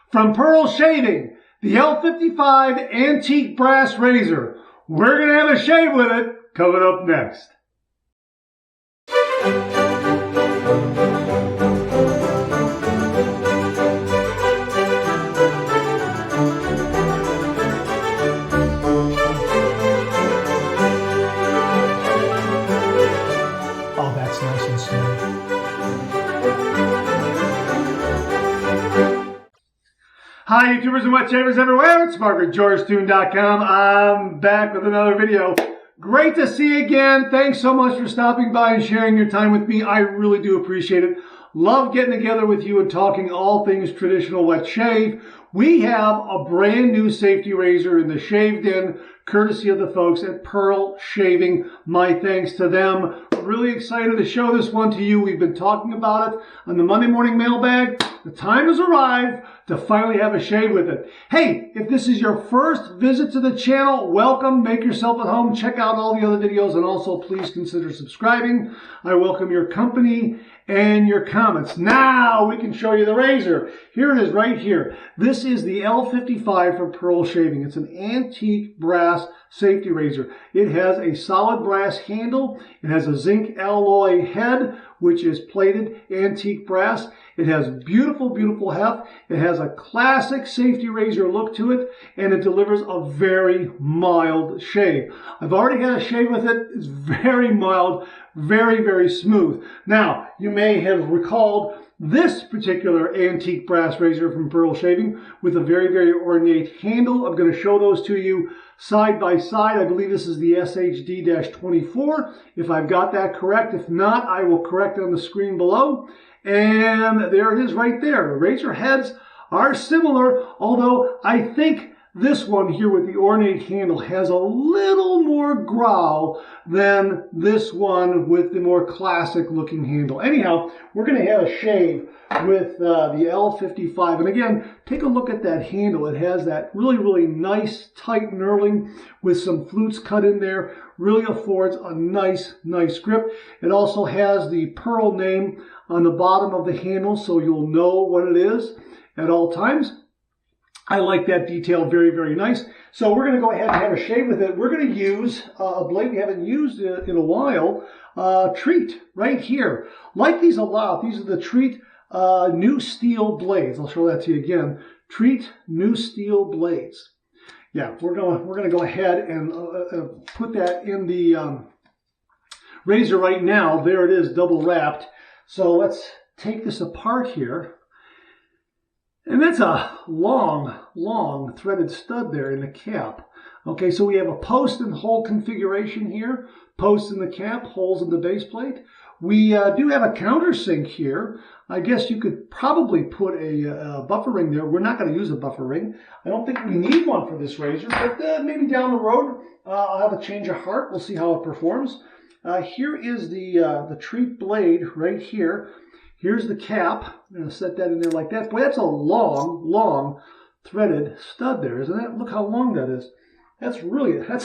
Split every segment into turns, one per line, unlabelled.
From Pearl Shaving, the L55 Antique Brass Razor. We're going to have a shave with it coming up next.
Oh, that's nice and smooth.
Hi YouTubers and wet shavers everywhere, it's Mark at GeorgeToon.com. I'm back with another video. Great to see you again. Thanks so much for stopping by and sharing your time with me. I really do appreciate it. Love getting together with you and talking all things traditional wet shave. We have a brand new safety razor in the Shave Den, courtesy of the folks at Pearl Shaving. My thanks to them. Really excited to show this one to you. We've been talking about it on the Monday morning mailbag. The time has arrived to finally have a shave with it. Hey, if this is your first visit to the channel, welcome. Make yourself at home. Check out all the other videos and also please consider subscribing. I welcome your company and your comments. Now we can show you the razor. Here it is right here. This is the L55 from Pearl Shaving. It's an antique brass safety razor. It has a solid brass handle. It has a zinc alloy head, which is plated antique brass. It has beautiful, beautiful heft. It has a classic safety razor look to it, and it delivers a very mild shave. I've already had a shave with it. It's very mild, very, very smooth. Now, you may have recalled this particular antique brass razor from Pearl Shaving with a very, very ornate handle. I'm going to show those to you side by side. I believe this is the SHD-24, if I've got that correct. If not, I will correct it on the screen below. And there it is right there. The razor heads are similar, although I think this one here with the ornate handle has a little more growl than this one with the more classic looking handle. Anyhow, we're going to have a shave with the L55. And again, take a look at that handle. It has that really, really nice tight knurling with some flutes cut in there. Really affords a nice, nice grip. It also has the Pearl name on the bottom of the handle, so you'll know what it is at all times. I like that detail, very, very nice. So we're going to go ahead and have a shave with it. We're going to use a blade we haven't used in a while, Treat, right here. Like these a lot. These are the Treat new steel blades. I'll show that to you again. Treat new steel blades. Yeah, we're going to go ahead and put that in the razor right now. There it is, double wrapped. So let's take this apart here. And that's a long, long threaded stud there in the cap. Okay, so we have a post and hole configuration here. Post in the cap, holes in the base plate. We do have a countersink here. I guess you could probably put a buffer ring there. We're not going to use a buffer ring. I don't think we need one for this razor, but maybe down the road I'll have a change of heart. We'll see how it performs. Here is the Treat blade right here. Here's the cap. I'm going to set that in there like that. Boy, that's a long, long threaded stud there, isn't it? Look how long that is. That's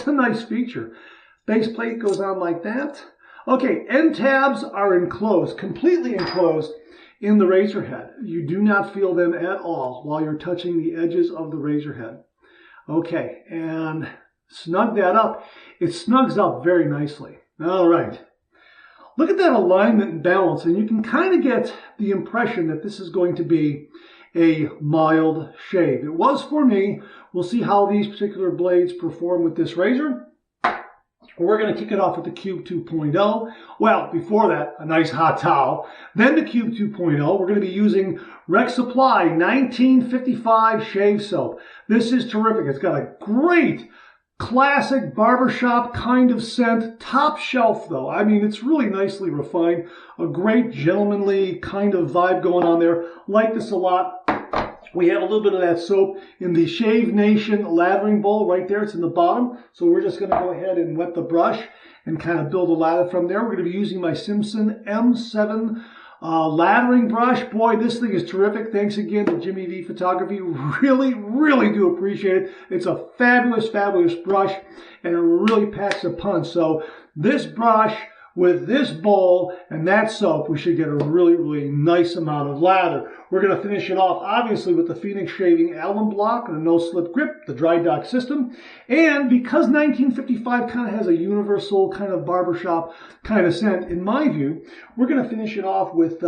a nice feature. Base plate goes on like that. Okay, end tabs are enclosed, completely enclosed in the razor head. You do not feel them at all while you're touching the edges of the razor head. Okay, and snug that up. It snugs up very nicely. All right. Look at that alignment and balance, and you can kind of get the impression that this is going to be a mild shave. It was for me. We'll see how these particular blades perform with this razor. We're going to kick it off with the Cube 2.0. Well, before that, a nice hot towel. Then the Cube 2.0. We're going to be using Rec Supply 1955 shave soap. This is terrific. It's got a great classic barbershop kind of scent. Top shelf though. I mean, it's really nicely refined. A great gentlemanly kind of vibe going on there. Like this a lot. We have a little bit of that soap in the Shave Nation lathering bowl right there. It's in the bottom. So we're just going to go ahead and wet the brush and kind of build a lather from there. We're going to be using my Simpson M7 lathering brush. Boy, this thing is terrific. Thanks again to Jimmy V Photography. Really, really do appreciate it. It's a fabulous, fabulous brush, and it really packs a punch. So this brush with this bowl and that soap, we should get a really, really nice amount of lather. We're going to finish it off, obviously, with the Phoenix Shaving Alum Block and a no-slip grip, the dry dock system. And because 1955 kind of has a universal kind of barbershop kind of scent, in my view, we're going to finish it off with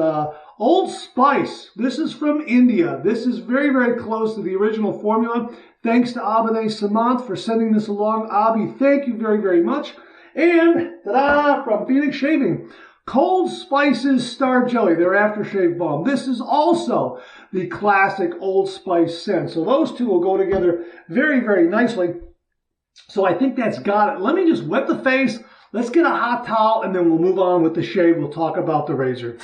Old Spice. This is from India. This is very, very close to the original formula. Thanks to Abhinay Samant for sending this along. Abhi, thank you very, very much. And, ta-da, from Phoenix Shaving, Cold Spice's Star Jelly, their aftershave balm. This is also the classic Old Spice scent. So those two will go together very, very nicely. So I think that's got it. Let me just wet the face. Let's get a hot towel, and then we'll move on with the shave. We'll talk about the razor.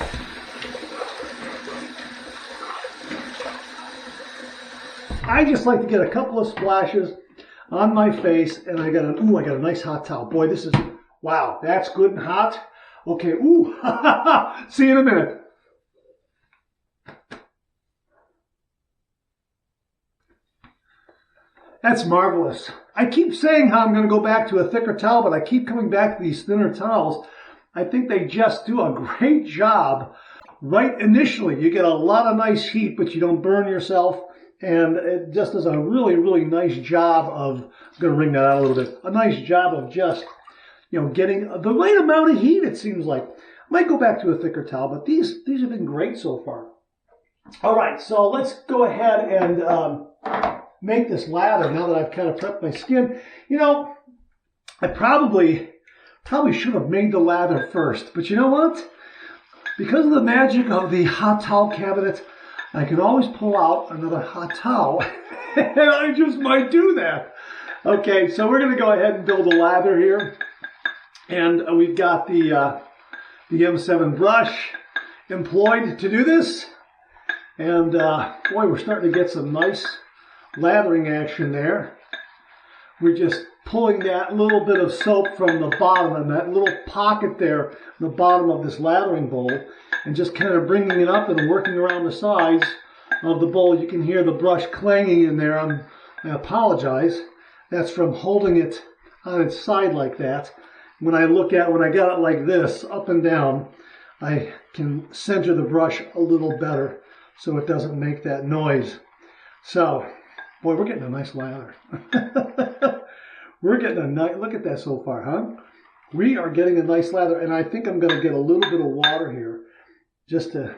I just like to get a couple of splashes on my face, and I got a nice hot towel. Boy, this is, wow, that's good and hot. Okay, ooh, see you in a minute. That's marvelous. I keep saying how I'm going to go back to a thicker towel, but I keep coming back to these thinner towels. I think they just do a great job. Right initially, you get a lot of nice heat, but you don't burn yourself. And it just does a really, really nice job of, I'm going to wring that out a little bit, a nice job of just, getting the right amount of heat, it seems like. I might go back to a thicker towel, but these have been great so far. All right, so let's go ahead and make this lather now that I've kind of prepped my skin. I probably should have made the lather first, but you know what? Because of the magic of the hot towel cabinet, I can always pull out another hot towel, and I just might do that. Okay, so we're going to go ahead and build a lather here. And we've got the M7 brush employed to do this. And boy, we're starting to get some nice lathering action there. We're just pulling that little bit of soap from the bottom and that little pocket there, the bottom of this lathering bowl, and just kind of bringing it up and working around the sides of the bowl. You can hear the brush clanging in there. I apologize. That's from holding it on its side like that. When I got it like this, up and down, I can center the brush a little better so it doesn't make that noise. So, boy, we're getting a nice lather. We're getting a nice, look at that so far, huh? We are getting a nice lather, and I think I'm going to get a little bit of water here just to,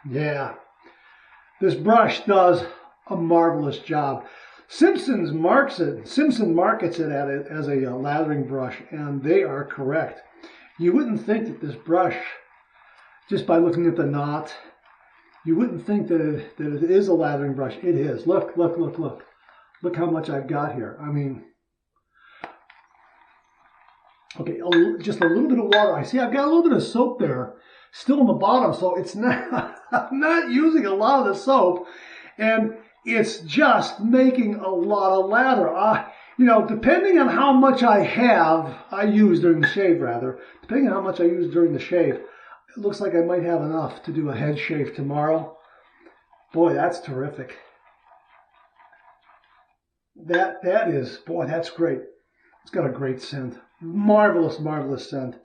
yeah. This brush does a marvelous job. Simpson markets it as a lathering brush, and they are correct. You wouldn't think that this brush, just by looking at the knot, you wouldn't think that it is a lathering brush. It is. Look, look, look, look. Look how much I've got here. I mean, okay, just a little bit of water. I see I've got a little bit of soap there still on the bottom, so it's not, I'm not using a lot of the soap, and it's just making a lot of lather. Depending on how much I use during the shave, depending on how much I use during the shave, it looks like I might have enough to do a head shave tomorrow. Boy, that's terrific. That is, boy, that's great. It's got a great scent. Marvelous, marvelous scent.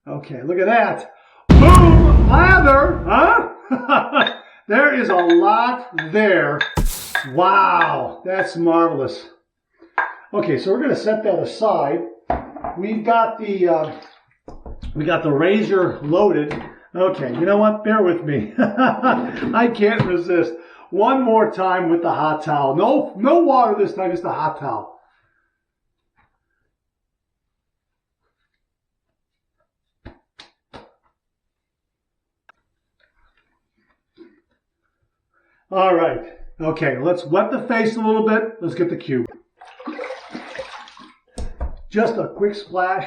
Okay, look at that. Boom! Lather, huh? There is a lot there. Wow, that's marvelous. Okay, so we're going to set that aside. We've got the razor loaded. Okay, you know what? Bear with me. I can't resist. One more time with the hot towel. No water this time, just a hot towel. All right. Okay, let's wet the face a little bit. Let's get the cube. Just a quick splash.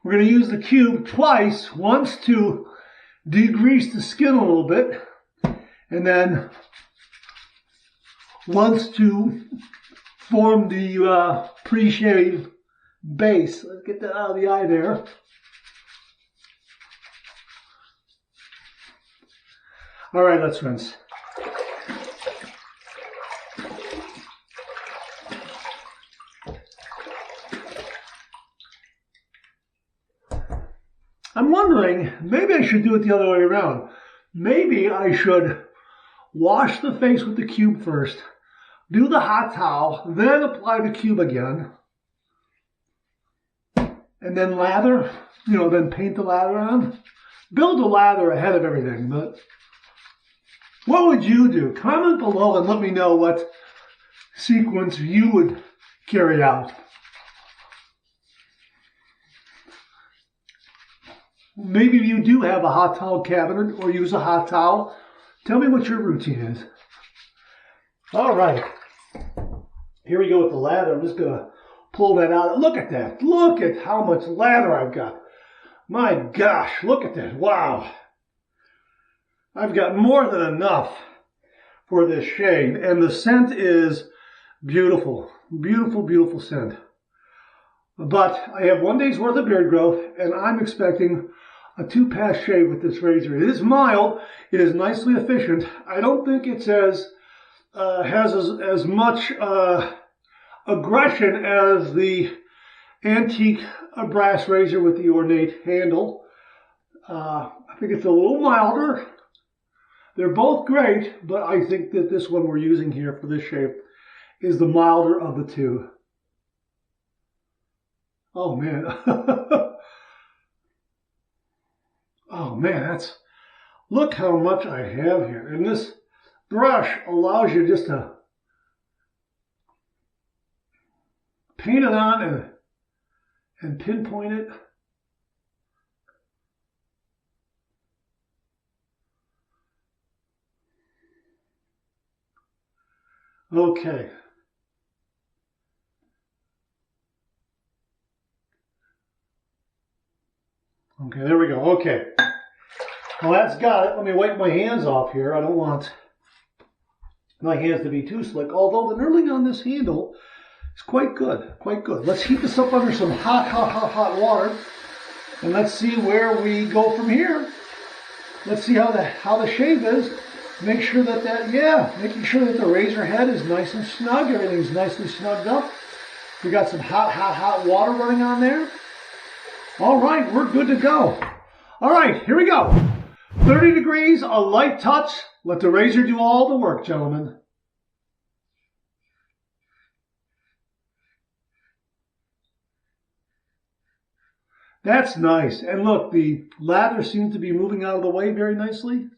We're going to use the cube twice, once to degrease the skin a little bit, and then once to form the pre-shave base. Let's get that out of the eye there. All right, let's rinse. wondering, maybe I should do it the other way around. Maybe I should wash the face with the cube first, do the hot towel, then apply the cube again, and then lather, then paint the lather on. Build a lather ahead of everything, but what would you do? Comment below and let me know what sequence you would carry out. Maybe you do have a hot towel cabinet or use a hot towel. Tell me what your routine is. All right. Here we go with the lather. I'm just going to pull that out. Look at that. Look at how much lather I've got. My gosh, look at that. Wow. I've got more than enough for this shave. And the scent is beautiful. Beautiful, beautiful scent. But I have 1 day's worth of beard growth, and I'm expecting a 2-pass shave with this razor. It is mild. It is nicely efficient. I don't think it's has as much aggression as the antique brass razor with the ornate handle. I think it's a little milder. They're both great, but I think that this one we're using here for this shave is the milder of the two. Oh man. Oh man, look how much I have here. And this brush allows you just to paint it on and pinpoint it. Okay. Okay, there we go. Okay. Well, that's got it. Let me wipe my hands off here. I don't want my hands to be too slick, although the knurling on this handle is quite good, quite good. Let's heat this up under some hot water, and let's see where we go from here. Let's see how the shave is. Make sure making sure that the razor head is nice and snug. Everything's nicely snugged up. We got some hot water running on there. All right, we're good to go. All right, here we go. 30 degrees, a light touch. Let the razor do all the work, gentlemen. That's nice. And look, the lather seems to be moving out of the way very nicely.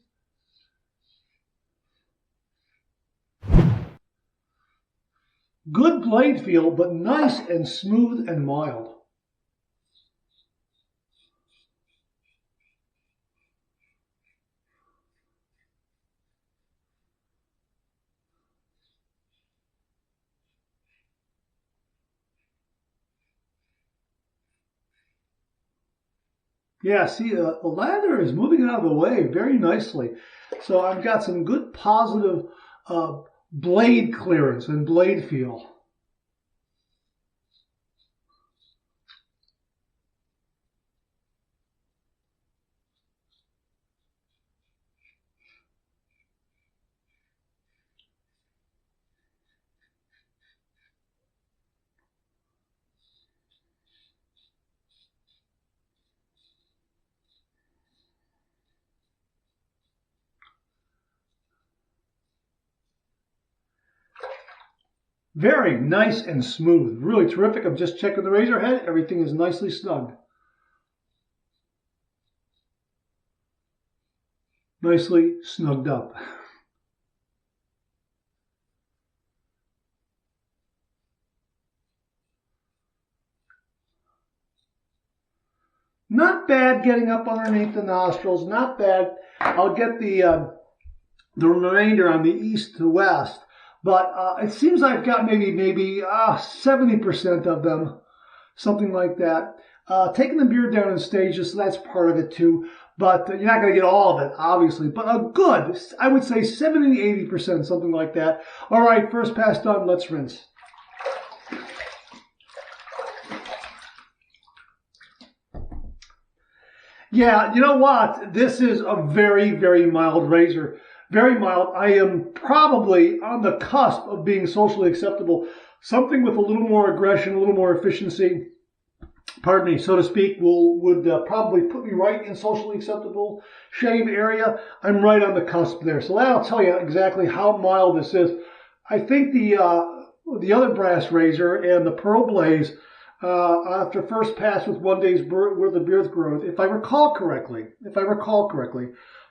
Good blade feel, but nice and smooth and mild. Yeah, see, the lather is moving out of the way very nicely. So I've got some good positive blade clearance and blade feel. Very nice and smooth. Really terrific. I'm just checking the razor head. Everything is nicely snug. Nicely snugged up. Not bad getting up underneath the nostrils. Not bad. I'll get the remainder on the east to west. But it seems I've got maybe 70% of them, something like that. Taking the beard down in stages, so that's part of it too. But you're not going to get all of it, obviously. But a good, I would say 70 to 80%, something like that. All right, first pass done. Let's rinse. Yeah, you know what? This is a very, very mild razor. Very mild. I am probably on the cusp of being socially acceptable. Something with a little more aggression, a little more efficiency. pardon me, so to speak, would probably put me right in socially acceptable shave area. I'm right on the cusp there. So that'll tell you exactly how mild this is. I think the other brass razor and the Pearl Blaze, after first pass with 1 day's worth of beard growth, if I recall correctly,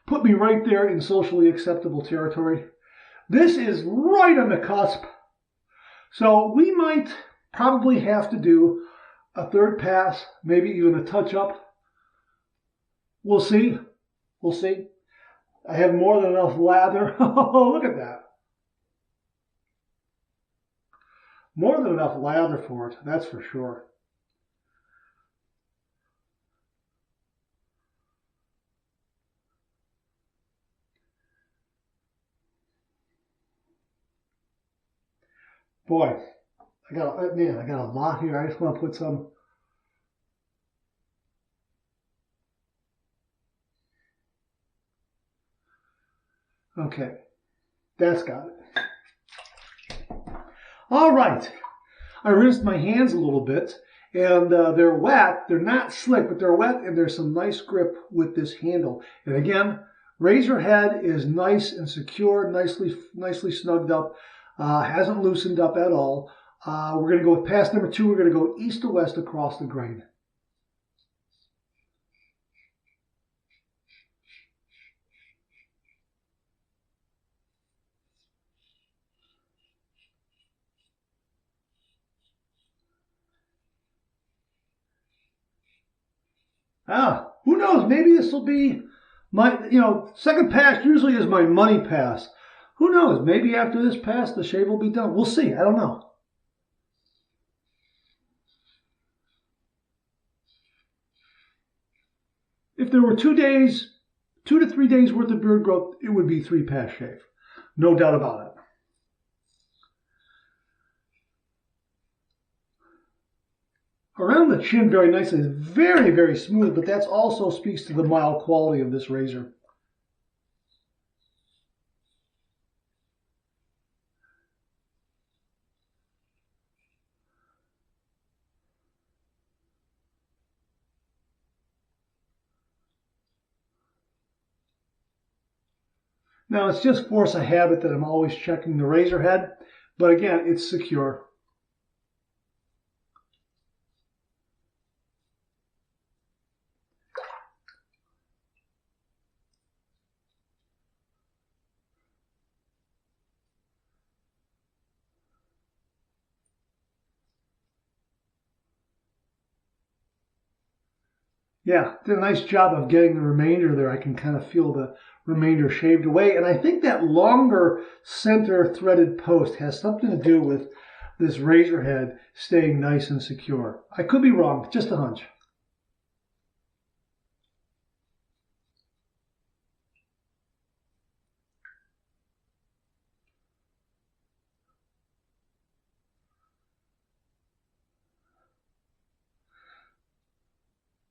put me right there in socially acceptable territory. This is right on the cusp. So we might probably have to do a third pass, maybe even a touch-up. We'll see. We'll see. I have more than enough lather. Oh, look at that. More than enough lather for it, that's for sure. Boy, I got a lot here. I just want to put some. Okay, that's got it. All right, I rinsed my hands a little bit, and they're wet. They're not slick, but they're wet, and there's some nice grip with this handle. And again, razor head is nice and secure, nicely snugged up. Hasn't loosened up at all. We're going to go with pass number 2. We're going to go east to west across the grain. Who knows? Maybe this will be my, second pass usually is my money pass. Who knows? Maybe after this pass, the shave will be done. We'll see. I don't know. If there were 2 to 3 days worth of beard growth, it would be 3-pass shave. No doubt about it. Around the chin very nicely. It's very, very smooth, but that also speaks to the mild quality of this razor. Now, it's just force of habit that I'm always checking the razor head, but again, it's secure. Yeah, did a nice job of getting the remainder there. I can kind of feel the remainder shaved away. And I think that longer center threaded post has something to do with this razor head staying nice and secure. I could be wrong, just a hunch.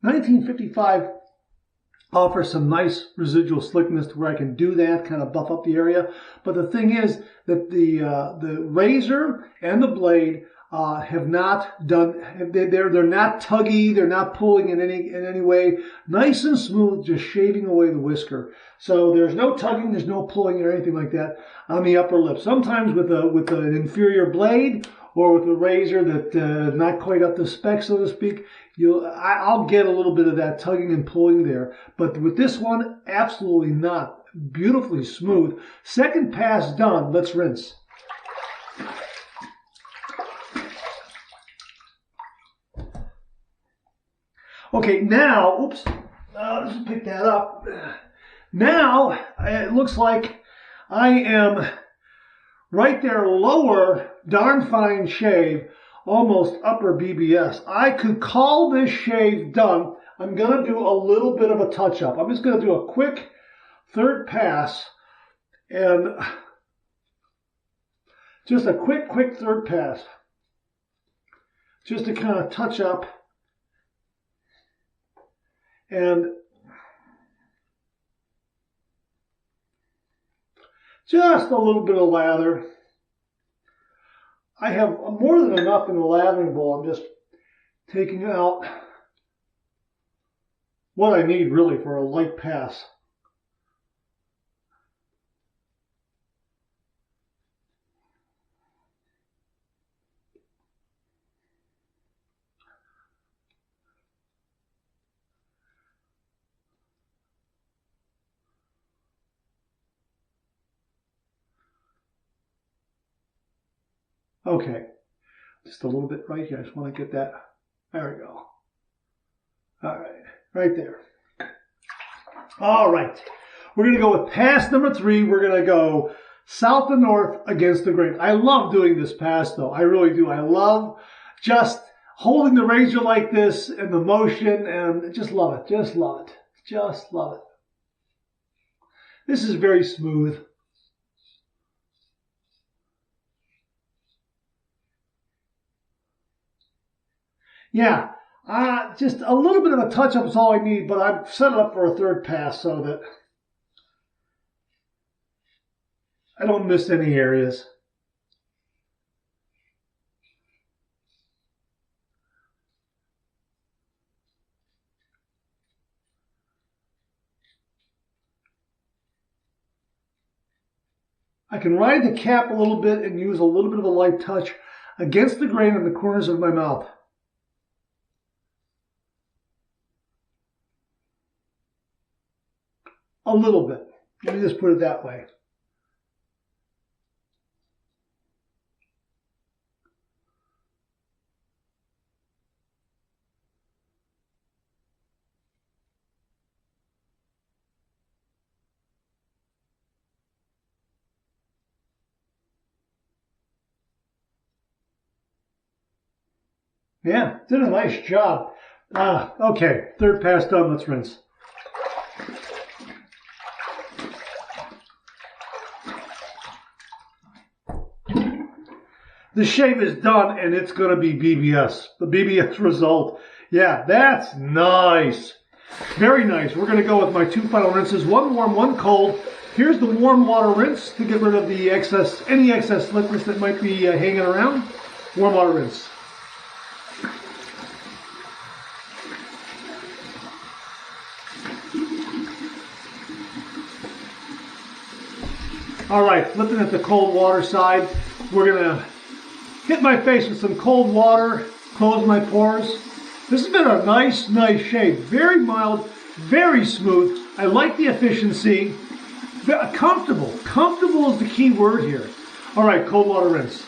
$19.55 offers some nice residual slickness to where I can do that, kind of buff up the area. But the thing is that the razor and the blade have not done. They're not tuggy. They're not pulling in any way. Nice and smooth, just shaving away the whisker. So there's no tugging. There's no pulling or anything like that on the upper lip. Sometimes with an inferior blade or with a razor that not quite up to spec, so to speak, I'll get a little bit of that tugging and pulling there. But with this one, absolutely not. Beautifully smooth. Second pass done. Let's rinse. Okay, now, oops, let's pick that up. Now, it looks like I am right there, lower, darn fine shave, almost upper BBS. I could call this shave done. I'm going to do a little bit of a touch-up. I'm just going to do a quick third pass, and just a quick third pass, just to kind of touch up and just a little bit of lather. I have more than enough in the lathering bowl. I'm just taking out what I need really for a light pass. Okay, just a little bit right here. I just want to get that. There we go. All right, right there. All right, we're going to go with pass number 3. We're going to go south and north against the grain. I love doing this pass, though. I really do. I love just holding the razor like this and the motion, and just love it. Just love it. Just love it. This is very smooth. Yeah, just a little bit of a touch-up is all I need, but I've set it up for a third pass so that I don't miss any areas. I can ride the cap a little bit and use a little bit of a light touch against the grain in the corners of my mouth. A little bit. Let me just put it that way. Yeah, did a nice job. Okay, third pass done. Let's rinse. The shave is done, and it's going to be BBS. The BBS result. Yeah, that's nice. Very nice. We're going to go with my 2 final rinses. 1 warm, 1 cold. Here's the warm water rinse to get rid of the excess, any excess liquids that might be hanging around. Warm water rinse. All right, flipping at the cold water side, we're going to hit my face with some cold water, close my pores. This has been a nice shave. Very mild, very smooth. I like the efficiency. Comfortable. Comfortable is the key word here. All right, cold water rinse.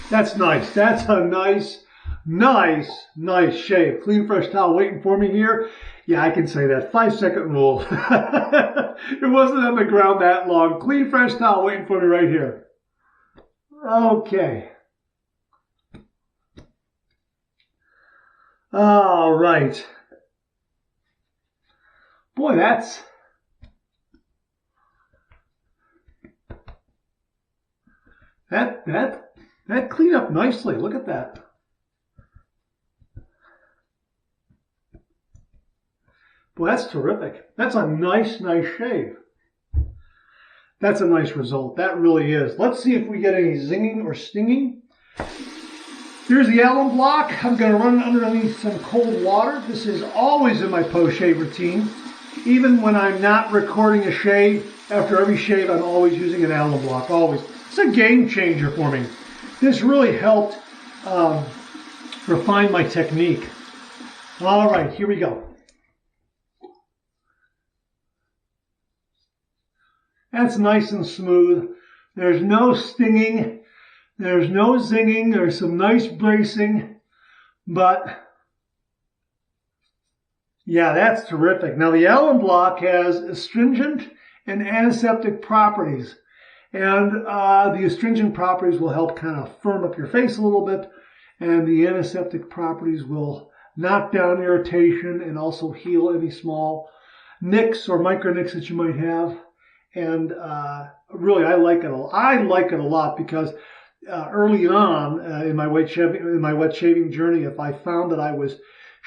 That's nice. That's a nice shave. Clean, fresh towel waiting for me here. Yeah, I can say that. 5-second rule. It wasn't on the ground that long. Clean, fresh towel waiting for me right here. Okay. All right. Boy, that cleaned up nicely. Look at that. Boy, that's terrific. That's a nice shave. That's a nice result. That really is. Let's see if we get any zinging or stinging. Here's the alum block. I'm going to run it underneath some cold water. This is always in my post-shave routine. Even when I'm not recording a shave, after every shave, I'm always using an alum block. Always. It's a game changer for me. This really helped refine my technique. All right, here we go. That's nice and smooth. There's no stinging. There's no zinging. There's some nice bracing. But, yeah, that's terrific. Now, the alum block has astringent and antiseptic properties. And the astringent properties will help kind of firm up your face a little bit. And the antiseptic properties will knock down irritation and also heal any small nicks or micro nicks that you might have. And really, I like it a lot because early on in my wet shaving journey, if I found that I was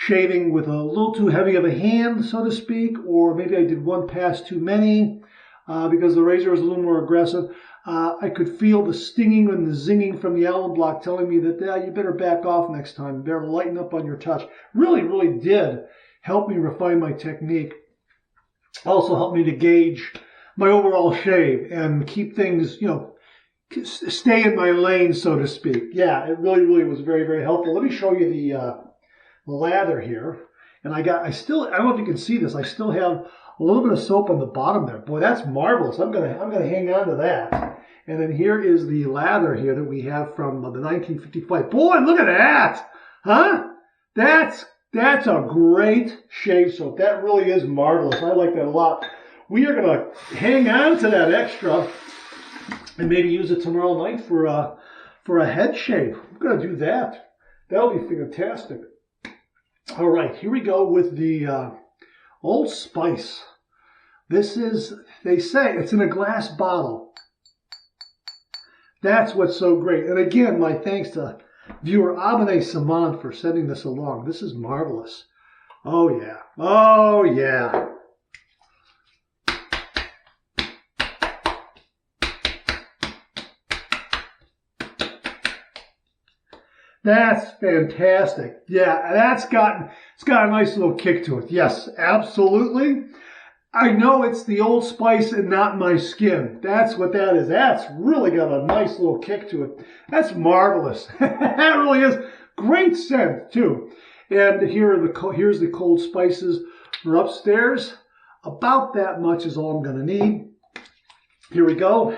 shaving with a little too heavy of a hand, so to speak, or maybe I did one pass too many because the razor was a little more aggressive. I could feel the stinging and the zinging from the Allen block telling me that you better back off next time. You better lighten up on your touch. Really, really did help me refine my technique. Also helped me to gauge my overall shave and keep things, stay in my lane, so to speak. Yeah, it really, really was very, very helpful. Let me show you the lather here. And I don't know if you can see this, I still have a little bit of soap on the bottom there. Boy, that's marvelous. I'm gonna hang on to that. And then here is the lather here that we have from the 1955. Boy, look at that! Huh? That's a great shave soap. That really is marvelous. I like that a lot. We are gonna hang on to that extra and maybe use it tomorrow night for a head shave. I'm gonna do that. That'll be fantastic. All right, here we go with the Old Spice. This is, they say, it's in a glass bottle. That's what's so great. And again, my thanks to viewer Abene Saman for sending this along. This is marvelous. Oh, yeah. Oh, yeah. That's fantastic. Yeah, it's got a nice little kick to it. Yes, absolutely. I know it's the Old Spice and not my skin. That's what that is. That's really got a nice little kick to it. That's marvelous. That really is. Great scent, too. And here's the cold spices for upstairs. About that much is all I'm going to need. Here we go.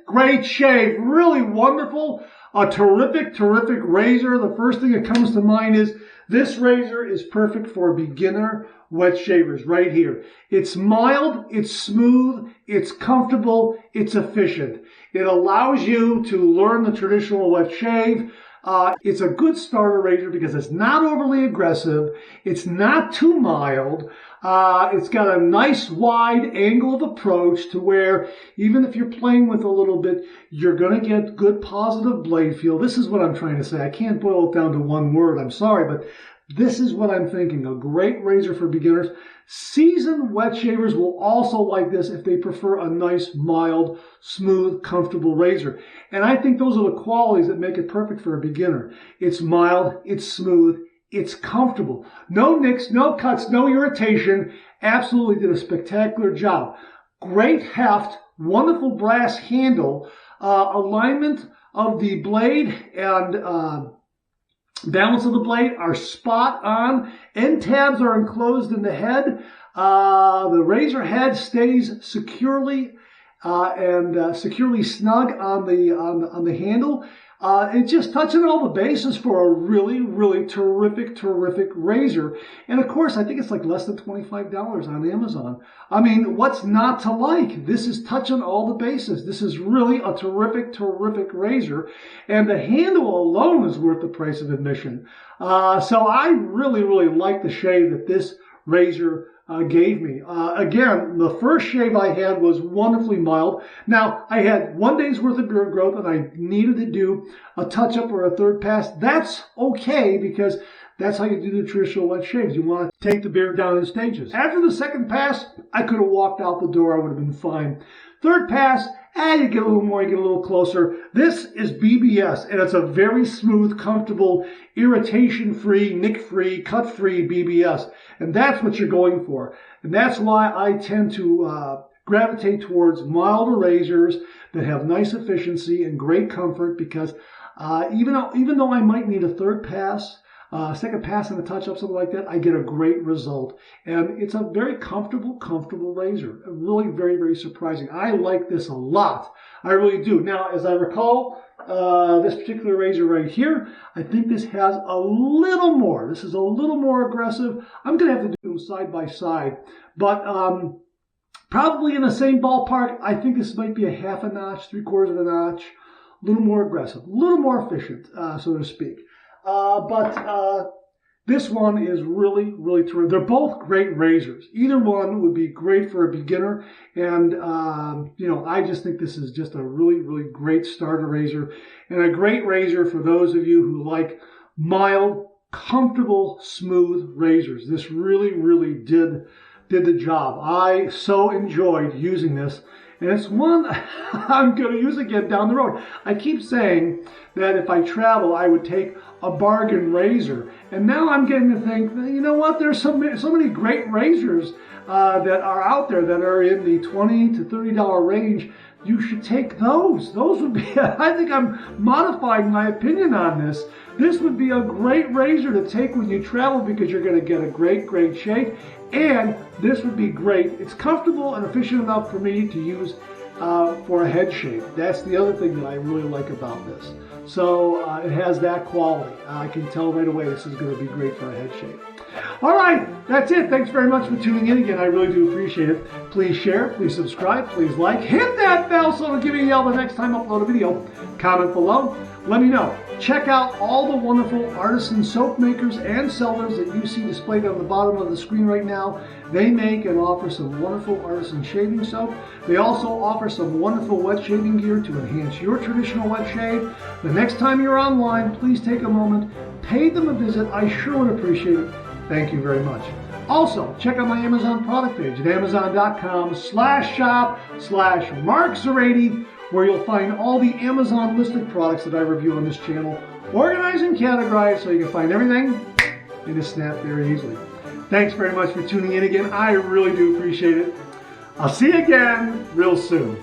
Great shave. Really wonderful. A terrific razor. The first thing that comes to mind is this razor is perfect for beginner wet shavers right here. It's mild, it's smooth, it's comfortable, it's efficient. It allows you to learn the traditional wet shave. It's a good starter razor because it's not overly aggressive. It's not too mild. It's got a nice wide angle of approach to where even if you're playing with a little bit, you're going to get good positive blade feel. This is what I'm trying to say. I can't boil it down to one word. I'm sorry, but this is what I'm thinking. A great razor for beginners. Seasoned wet shavers will also like this if they prefer a nice, mild, smooth, comfortable razor. And I think those are the qualities that make it perfect for a beginner. It's mild, it's smooth, it's comfortable. No nicks, no cuts, no irritation. Absolutely did a spectacular job. Great heft, wonderful brass handle, alignment of the blade and balance of the blade are spot on. End tabs are enclosed in the head. The razor head stays securely securely snug on the handle. It's just touching all the bases for a really terrific razor. And of course, I think it's like less than $25 on Amazon. I mean, what's not to like? This is touching all the bases. This is really a terrific razor. And the handle alone is worth the price of admission. So I really like the shave that this razor gave me. Again, the first shave I had was wonderfully mild. Now, I had 1 day's worth of beard growth and I needed to do a touch-up or a third pass. That's okay because that's how you do the traditional wet shaves. You want to take the beard down in stages. After the second pass, I could have walked out the door. I would have been fine. Third pass, you get a little more, you get a little closer. This is BBS, and it's a very smooth, comfortable, irritation-free, nick-free, cut-free BBS. And that's what you're going for. And that's why I tend to gravitate towards milder razors that have nice efficiency and great comfort because even though I might need a third pass, second pass and a touch-up, something like that, I get a great result. And it's a very comfortable razor. Really very surprising. I like this a lot. I really do. Now, as I recall, this particular razor right here, I think this has a little more. This is a little more aggressive. I'm going to have to do them side by side. But probably in the same ballpark, I think this might be a half a notch, 3/4 of a notch, a little more aggressive, a little more efficient, so to speak. But This one is really, really terrific. They're both great razors. Either one would be great for a beginner. And, I just think this is just a really, really great starter razor and a great razor for those of you who like mild, comfortable, smooth razors. This really, really did the job. I so enjoyed using this. And it's one I'm going to use again down the road. I keep saying that if I travel, I would take a bargain razor. And now I'm getting to think, you know what? There's so many great razors that are out there that are in the $20 to $30 range. You should take those. Those would be, I think I'm modifying my opinion on this. This would be a great razor to take when you travel because you're going to get a great, great shave. And this would be great. It's comfortable and efficient enough for me to use for a head shave. That's the other thing that I really like about this. So it has that quality. I can tell right away this is going to be great for a head shave. All right, that's it. Thanks very much for tuning in again. I really do appreciate it. Please share, please subscribe, please like, hit that bell so it'll give you a yell the next time I upload a video. Comment below. Let me know. Check out all the wonderful artisan soap makers and sellers that you see displayed on the bottom of the screen right now. They make and offer some wonderful artisan shaving soap. They also offer some wonderful wet shaving gear to enhance your traditional wet shave. The next time you're online, please take a moment, pay them a visit. I sure would appreciate it. Thank you very much. Also, check out my Amazon product page at amazon.com/shop/markzarady, where you'll find all the Amazon listed products that I review on this channel, organized and categorized so you can find everything in a snap very easily. Thanks very much for tuning in again. I really do appreciate it. I'll see you again real soon.